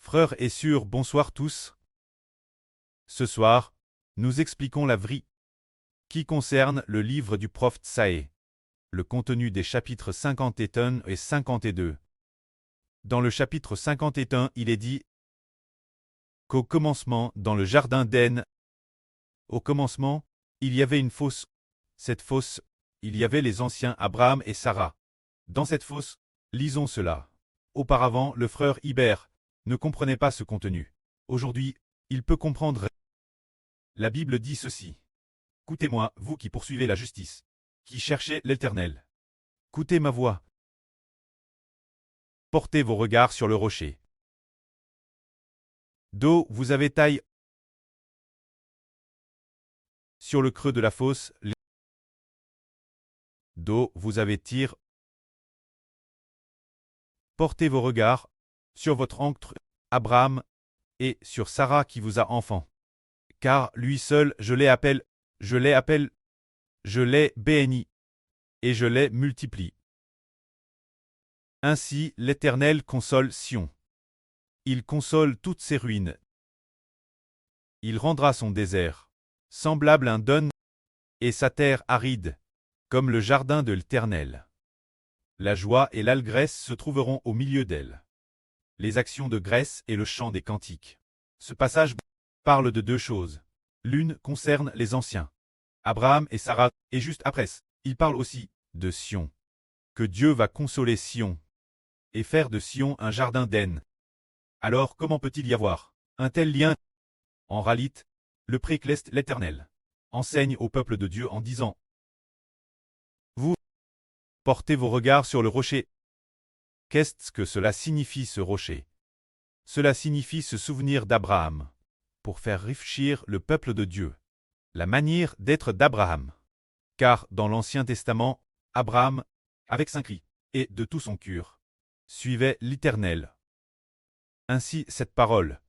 Frères et sœurs, bonsoir tous. Ce soir, nous expliquons la vraie qui concerne le livre du prophète Saé, le contenu des chapitres 51 et 52. Dans le chapitre 51, il est dit qu'au commencement, dans le jardin d'Éden, au commencement, il y avait une fosse. Cette fosse, il y avait les anciens Abraham et Sarah. Dans cette fosse, lisons cela. Auparavant, le frère Ibère ne comprenait pas ce contenu. Aujourd'hui, il peut comprendre. La Bible dit ceci. Écoutez-moi, vous qui poursuivez la justice, qui cherchez l'Éternel. Écoutez ma voix. Portez vos regards sur le rocher. D'eau, vous avez taille. Sur le creux de la fosse, d'eau, vous avez tir. Portez vos regards sur votre oncle Abraham et sur Sarah qui vous a enfant. Car lui seul, je l'ai béni, et je l'ai multiplie. Ainsi l'Éternel console Sion. Il console toutes ses ruines. Il rendra son désert semblable à un don, et sa terre aride, comme le jardin de l'Éternel. La joie et l'allégresse se trouveront au milieu d'elle. Les actions de grâce et le chant des cantiques. Ce passage parle de deux choses. L'une concerne les anciens, Abraham et Sarah, et juste après, il parle aussi de Sion. Que Dieu va consoler Sion et faire de Sion un jardin d'Éden. Alors comment peut-il y avoir un tel lien? En réalité, le précleste l'Éternel enseigne au peuple de Dieu en disant: Vous portez vos regards sur le rocher. Qu'est-ce que cela signifie ce rocher? Cela signifie se souvenir d'Abraham, pour faire réfléchir le peuple de Dieu, la manière d'être d'Abraham. Car dans l'Ancien Testament, Abraham, avec saint cri, et de tout son cœur, suivait l'Éternel. Ainsi cette parole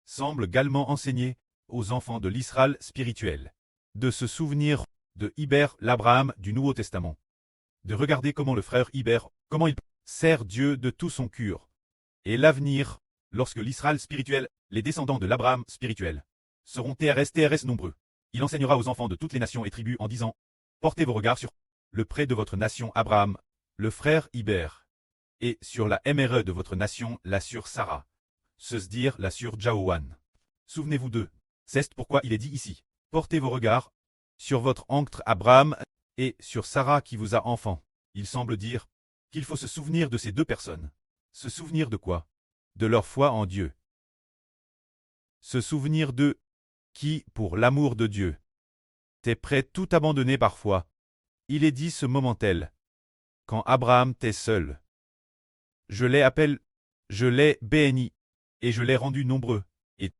semble également enseigner aux enfants de l'Israël spirituel, de se souvenir de Ibère, l'Abraham du Nouveau Testament, de regarder comment le frère Ibère, comment il sert Dieu de tout son cœur, et l'avenir, lorsque l'Israël spirituel, les descendants de l'Abraham spirituel, seront TRS nombreux. Il enseignera aux enfants de toutes les nations et tribus en disant: Portez vos regards sur le près de votre nation Abraham, le frère Ibère, et sur la MRE de votre nation, la sur Sarah, c'est-à-dire la sur Jaowan. Souvenez-vous d'eux. C'est pourquoi il est dit ici: Portez vos regards sur votre oncle Abraham et sur Sarah qui vous a enfant. Il semble dire qu'il faut se souvenir de ces deux personnes. Se souvenir de quoi? De leur foi en Dieu. Se souvenir d'eux qui, pour l'amour de Dieu, t'es prêt tout abandonner parfois. Il est dit ce moment tel. Quand Abraham t'est seul. Je l'ai béni, et je l'ai rendu nombreux. Et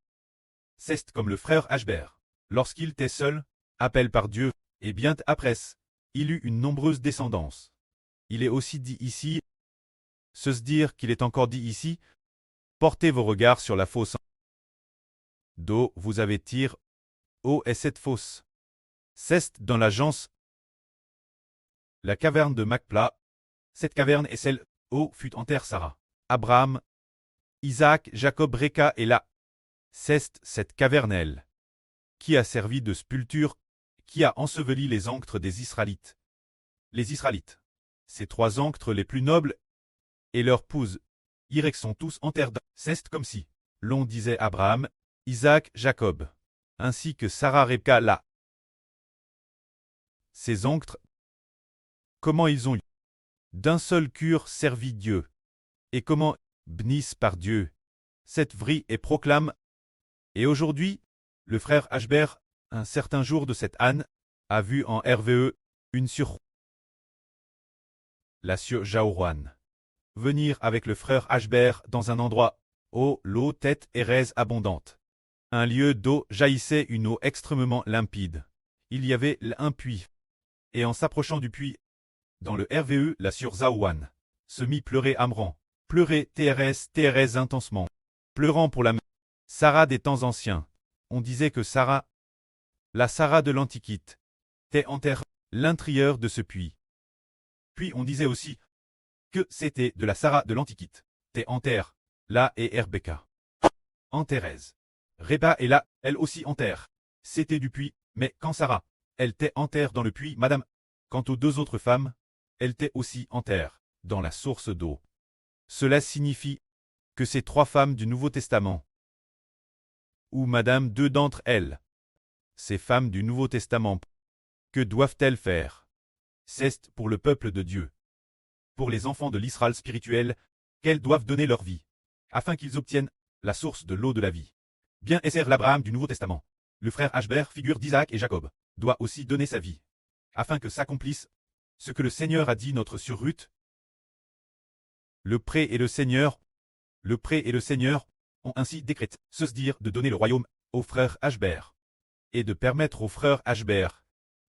c'est comme le frère Ashbert. Lorsqu'il t'est seul, appelé par Dieu, et bien après, il eut une nombreuse descendance. Il est aussi dit ici, se dire qu'il est encore dit ici, portez vos regards sur la fosse d'eau, vous avez tir, eau est cette fosse. C'est dans l'agence, la caverne de Macpla. Cette caverne est celle, eau fut en terre Sarah, Abraham, Isaac, Jacob, Réka et là. C'est cette cavernelle qui a servi de sépulture, qui a enseveli les ancres des Israélites. Les Israélites, ces trois ancres les plus nobles, et leurs pouses, Irek sont tous en terre. C'est comme si l'on disait Abraham, Isaac, Jacob, ainsi que Sarah, Réka là. Ces ancres, comment ils ont d'un seul cœur servi Dieu, et comment bénissent par Dieu, cette vraie et proclame. Et aujourd'hui, le frère Ashbert, un certain jour de cette Anne, a vu en RVE une sur la sur Jaourouane venir avec le frère Ashbert dans un endroit, où l'eau tête et raise abondante. Un lieu d'eau jaillissait une eau extrêmement limpide. Il y avait un puits. Et en s'approchant du puits, dans le RVE, la sur Zaouane se mit pleurer Amran. Pleurer TRS intensement. Pleurant pour la Sarah des temps anciens. On disait que Sarah, la Sarah de l'Antiquité, était en terre, l'intérieur de ce puits. Puis on disait aussi que c'était de la Sarah de l'Antiquité, était en terre, là et Rebecca. en Thérèse. Réba est là, elle aussi en terre. C'était du puits, mais quand Sarah, elle était en terre dans le puits, madame. Quant aux deux autres femmes, elles étaient aussi en terre, dans la source d'eau. Cela signifie que ces trois femmes du Nouveau Testament, ou madame deux d'entre elles, ces femmes du Nouveau Testament, que doivent-elles faire? C'est pour le peuple de Dieu, pour les enfants de l'Israël spirituel, qu'elles doivent donner leur vie, afin qu'ils obtiennent la source de l'eau de la vie. Bien Esser l'Abraham du Nouveau Testament, le frère Ashber, figure d'Isaac et Jacob, doit aussi donner sa vie, afin que s'accomplisse ce que le Seigneur a dit notre sur Ruth. Le pré et le Seigneur ont ainsi décrété, se dire de donner le royaume aux frères Ashber, et de permettre aux frères Ashber,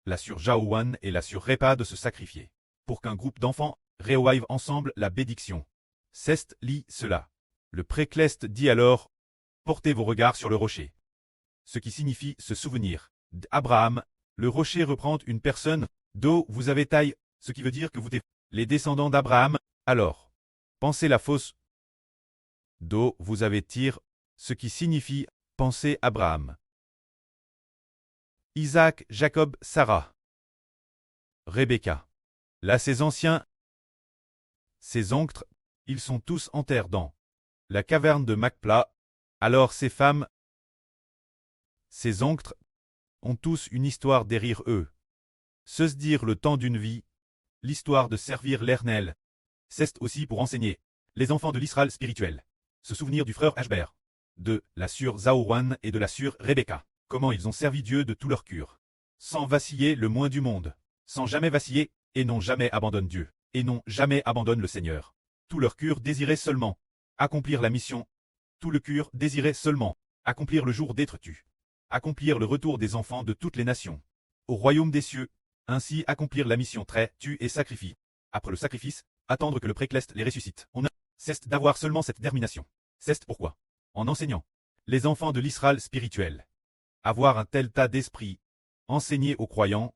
la sur Jaouan et la sur Répa de se sacrifier, pour qu'un groupe d'enfants réoive ensemble la bédiction. Cest lit cela. Le précleste dit alors, portez vos regards sur le rocher. Ce qui signifie se souvenir d'Abraham. Le rocher reprend une personne, d'eau vous avez taille, ce qui veut dire que vous êtes les descendants d'Abraham. Alors, pensez la fosse d'eau vous avez tir, ce qui signifie pensez Abraham. Isaac, Jacob, Sarah. Rebecca. Là ces anciens, ces oncles, ils sont tous en terre dans la caverne de Macpla. Alors ces femmes, ces oncles, ont tous une histoire derrière eux. Se dire le temps d'une vie, l'histoire de servir l'Éternel. C'est aussi pour enseigner les enfants de l'Israël spirituel. Se souvenir du frère Ashber, de la sœur Zaouran et de la sœur Rebecca. Comment ils ont servi Dieu de tout leur cœur, sans vaciller le moins du monde, sans jamais vaciller, et non jamais abandonnent Dieu, et non jamais abandonnent le Seigneur. Tout leur cœur désirait seulement accomplir la mission. Tout le cœur désirait seulement accomplir le jour d'être tu, accomplir le retour des enfants de toutes les nations au royaume des cieux, ainsi accomplir la mission trait, tue et sacrifie. Après le sacrifice, attendre que le précleste les ressuscite. On a cesse d'avoir seulement cette détermination. C'est pourquoi, en enseignant les enfants de l'Israël spirituel, avoir un tel tas d'esprit, enseigner aux croyants,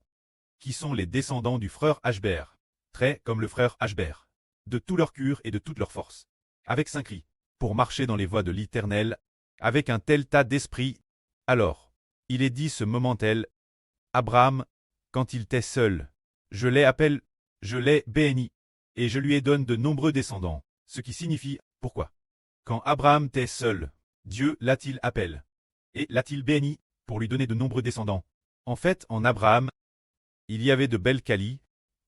qui sont les descendants du frère Ashber, très comme le frère Ashber, de tout leur cœur et de toute leur force, avec saint cri, pour marcher dans les voies de l'Éternel, avec un tel tas d'esprit. Alors, il est dit ce moment tel, Abraham, quand il était seul, je l'ai appelé, je l'ai béni, et je lui ai donné de nombreux descendants, ce qui signifie, pourquoi? Quand Abraham était seul, Dieu l'a-t-il appelé, et l'a-t-il béni, pour lui donner de nombreux descendants. En fait, en Abraham, il y avait de belles qualités.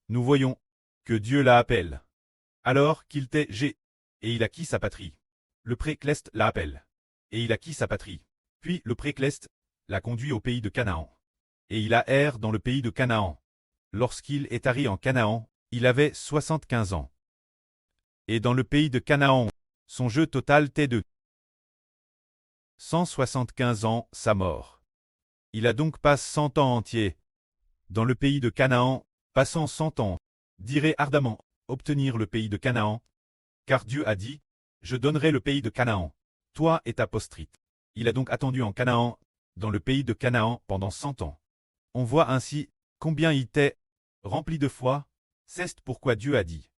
Nous voyons que Dieu l'a appelé. Alors qu'il était et il a quitté sa patrie. Le précleste l'a appelé, et il a quitté sa patrie. Puis le précleste l'a conduit au pays de Canaan. Et il a erré dans le pays de Canaan. Lorsqu'il est arrivé en Canaan, il avait 75 ans. Et dans le pays de Canaan, son jeu total était de 175 ans, sa mort. Il a donc passé 100 ans entiers dans le pays de Canaan, passant 100 ans, dirait ardemment, obtenir le pays de Canaan, car Dieu a dit, je donnerai le pays de Canaan, toi et ta postérité. Il a donc attendu en Canaan, dans le pays de Canaan, pendant 100 ans. On voit ainsi combien il était rempli de foi. C'est pourquoi Dieu a dit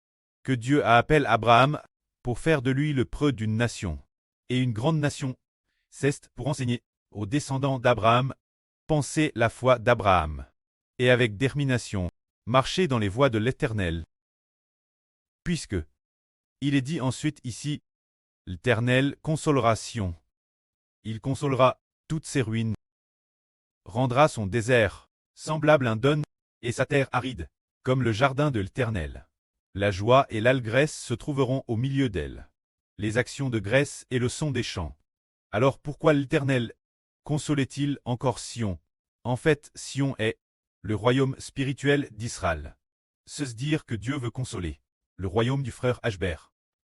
que Dieu a appelé Abraham pour faire de lui le preux d'une nation, et une grande nation. C'est pour enseigner aux descendants d'Abraham, penser la foi d'Abraham, et avec détermination, marcher dans les voies de l'Éternel. Puisque, il est dit ensuite ici, l'Éternel consolera Sion. Il consolera toutes ses ruines, rendra son désert semblable à un don, et sa terre aride, comme le jardin de l'Éternel. La joie et l'allégresse se trouveront au milieu d'elle. Les actions de grâce et le son des chants. Alors pourquoi l'Éternel consolait-il encore Sion? En fait, Sion est le royaume spirituel d'Israël. Se dire que Dieu veut consoler le royaume du frère Ashber.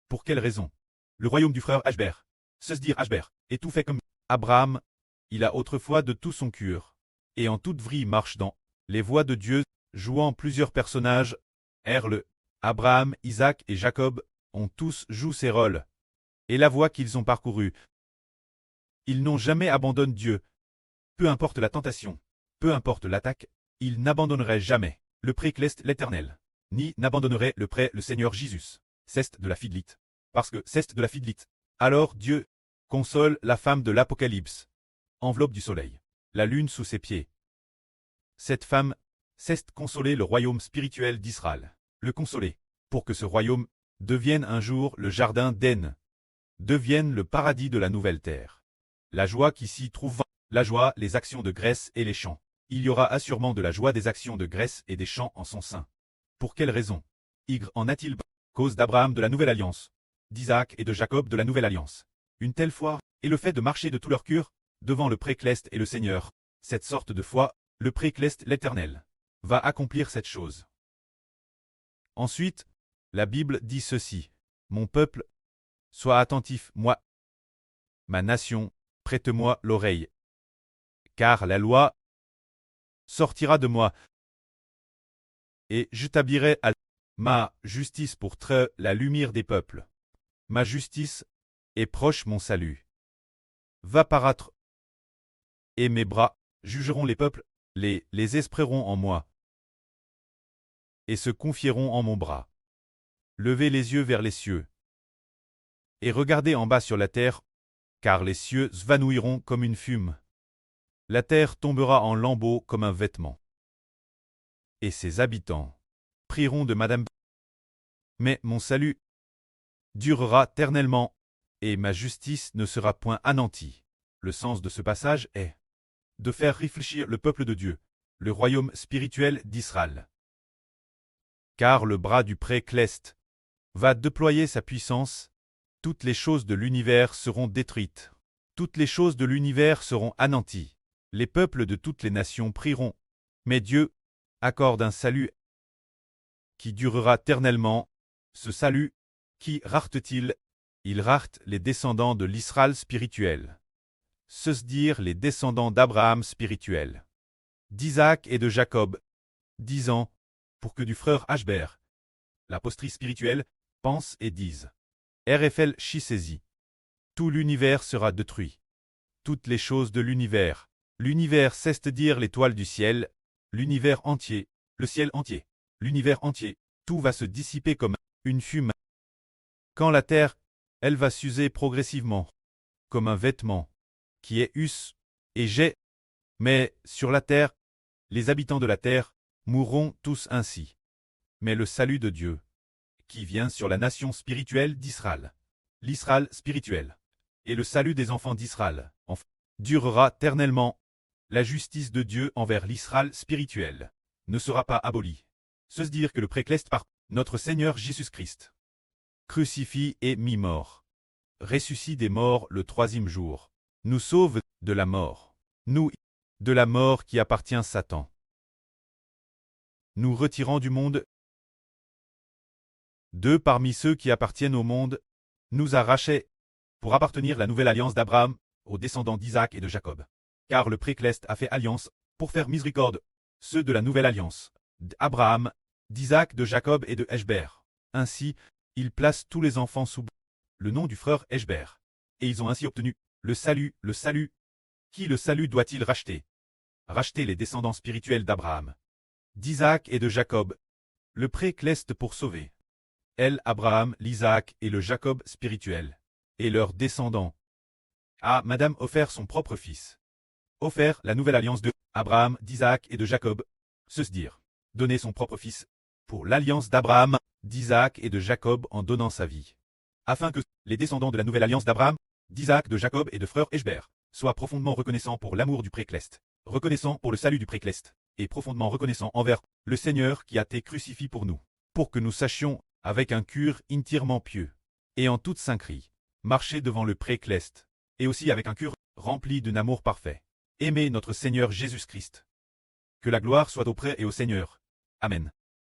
Pour quelle raison? Le royaume du frère Ashber. Se dire Ashber est tout fait comme Abraham. Il a autrefois de tout son cœur, et en toute vraie marche dans les voies de Dieu, jouant plusieurs personnages. Erle, Abraham, Isaac et Jacob ont tous joué ces rôles. Et la voie qu'ils ont parcourue, ils n'ont jamais abandonné Dieu. Peu importe la tentation, peu importe l'attaque, ils n'abandonneraient jamais le précleste l'Éternel, ni n'abandonneraient le prêt le Seigneur Jésus. C'est de la fidelité. Parce que c'est de la fidelité. Alors Dieu Console la femme de l'Apocalypse. Enveloppe du soleil. La lune sous ses pieds. Cette femme cesse de consoler le royaume spirituel d'Israël. Le consoler, pour que ce royaume devienne un jour le jardin d'Éden, devienne le paradis de la nouvelle terre. La joie qui s'y trouve, la joie, les actions de grâce et les chants. Il y aura assurément de la joie des actions de grâce et des chants en son sein. Pour quelle raison Igre en a-t-il cause d'Abraham de la nouvelle alliance, d'Isaac et de Jacob de la nouvelle alliance. Une telle foi, et le fait de marcher de tout leur cœur, devant le précleste et le Seigneur, cette sorte de foi, le précleste l'Éternel, va accomplir cette chose. Ensuite, la Bible dit ceci. Mon peuple, sois attentif, moi. Ma nation, prête-moi l'oreille. Car la loi sortira de moi, et je t'habillerai à ma justice pour la lumière des peuples. Ma justice est proche mon salut. Va paraître, et mes bras jugeront les peuples, les espéreront en moi, et se confieront en mon bras. Levez les yeux vers les cieux, et regardez en bas sur la terre, car les cieux s'vanouiront comme une fume. La terre tombera en lambeaux comme un vêtement. Et ses habitants prieront de Madame. Mais mon salut durera ternellement, et ma justice ne sera point anéantie. Le sens de ce passage est de faire réfléchir le peuple de Dieu, le royaume spirituel d'Israël. Car le bras du précleste va déployer sa puissance, toutes les choses de l'univers seront détruites, toutes les choses de l'univers seront anéanties. Les peuples de toutes les nations prieront, mais Dieu accorde un salut qui durera ternellement. Ce salut, qui rarte-t-il? Il rarte les descendants de l'Israël spirituel. Ceux dire les descendants d'Abraham spirituel, d'Isaac et de Jacob, disant, pour que du frère Ashbert, la posterie spirituelle, pense et dise. RFL Chisesi. Tout l'univers sera détruit. Toutes les choses de l'univers. L'univers cesse de dire l'étoile du ciel, l'univers entier, le ciel entier, l'univers entier, tout va se dissiper comme une fumée. Quand la terre, elle va s'user progressivement, comme un vêtement, qui est us, et j'ai, mais sur la terre, les habitants de la terre mourront tous ainsi. Mais le salut de Dieu, qui vient sur la nation spirituelle d'Israël, l'Israël spirituel, et le salut des enfants d'Israël, durera ternellement. La justice de Dieu envers l'Israël spirituel ne sera pas abolie. Se dire que le précleste par notre Seigneur Jésus-Christ, crucifié et mis-mort, ressuscité des morts le troisième jour, nous sauve de la mort, nous, de la mort qui appartient à Satan. Nous retirant du monde, deux parmi ceux qui appartiennent au monde, nous arrachait, pour appartenir la nouvelle alliance d'Abraham, aux descendants d'Isaac et de Jacob. Car le précleste a fait alliance, pour faire miséricorde, ceux de la nouvelle alliance, d'Abraham, d'Isaac, de Jacob et de Ashbert. Ainsi, il place tous les enfants sous le nom du frère Ashbert. Et ils ont ainsi obtenu le salut. Qui le salut doit-il racheter? Racheter les descendants spirituels d'Abraham, d'Isaac et de Jacob. Le précleste pour sauver. Abraham, l'Isaac et le Jacob spirituel. Et leurs descendants. A Madame offert son propre fils. Offert la nouvelle alliance de Abraham, d'Isaac et de Jacob. Se dire. Donner son propre fils. Pour l'alliance d'Abraham, d'Isaac et de Jacob en donnant sa vie. Afin que les descendants de la nouvelle alliance d'Abraham, d'Isaac, de Jacob et de frère Ashbert soient profondément reconnaissants pour l'amour du précleste, reconnaissants pour le salut du précleste, et profondément reconnaissants envers le Seigneur qui a été crucifié pour nous, pour que nous sachions, avec un cœur entièrement pieux, et en toute sainteté, marcher devant le précleste, et aussi avec un cœur rempli d'un amour parfait. Aimer notre Seigneur Jésus-Christ. Que la gloire soit auprès et au Seigneur. Amen.